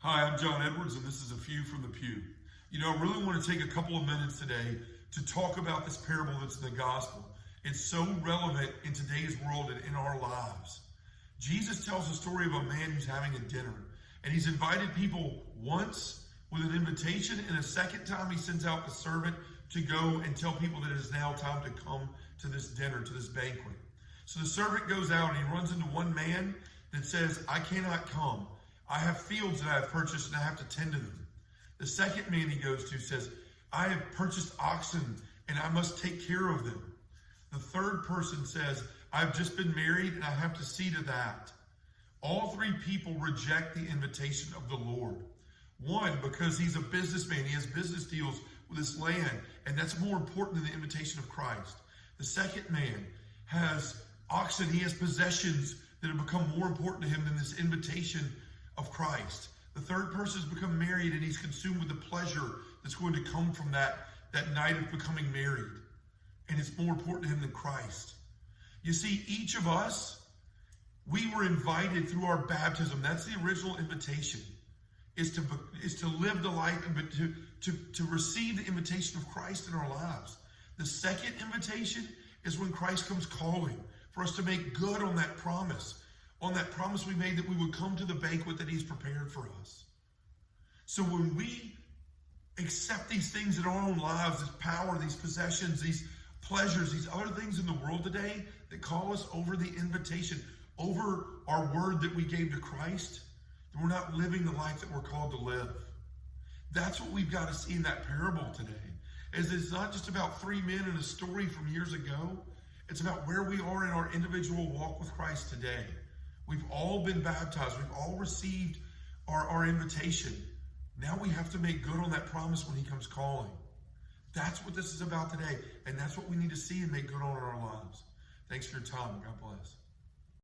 Hi, I'm John Edwards, and this is A Few from the Pew. I really want to take a couple of minutes today to talk about this parable that's in the gospel. It's so relevant in today's world and in our lives. Jesus tells the story of a man who's having a dinner, and he's invited people once with an invitation, and a second time he sends out the servant to go and tell people that it is now time to come to this dinner, to this banquet. So the servant goes out and he runs into one man that says, I cannot come. I have fields that I have purchased and I have to tend to them. The second man he goes to says, I have purchased oxen and I must take care of them. The third person says, I've just been married and I have to see to that. All three people reject the invitation of the Lord. One, because he's a businessman. He has business deals with his land, and that's more important than the invitation of Christ. The second man has oxen. He has possessions that have become more important to him than this invitation of Christ. The third person has become married, and he's consumed with the pleasure that's going to come from that night of becoming married. And it's more important to him than Christ. You see, each of us, we were invited through our baptism. That's the original invitation, is to live the life and to receive the invitation of Christ in our lives. The second invitation is when Christ comes calling for us to make good on that promise we made that we would come to the banquet that he's prepared for us. So when we accept these things in our own lives, this power, these possessions, these pleasures, these other things in the world today that call us over the invitation, over our word that we gave to Christ, then we're not living the life that we're called to live. That's what we've got to see in that parable today. Is it's not just about three men and a story from years ago. It's about where we are in our individual walk with Christ today. We've all been baptized. We've all received our invitation. Now we have to make good on that promise when he comes calling. That's what this is about today. And that's what we need to see and make good on in our lives. Thanks for your time. God bless.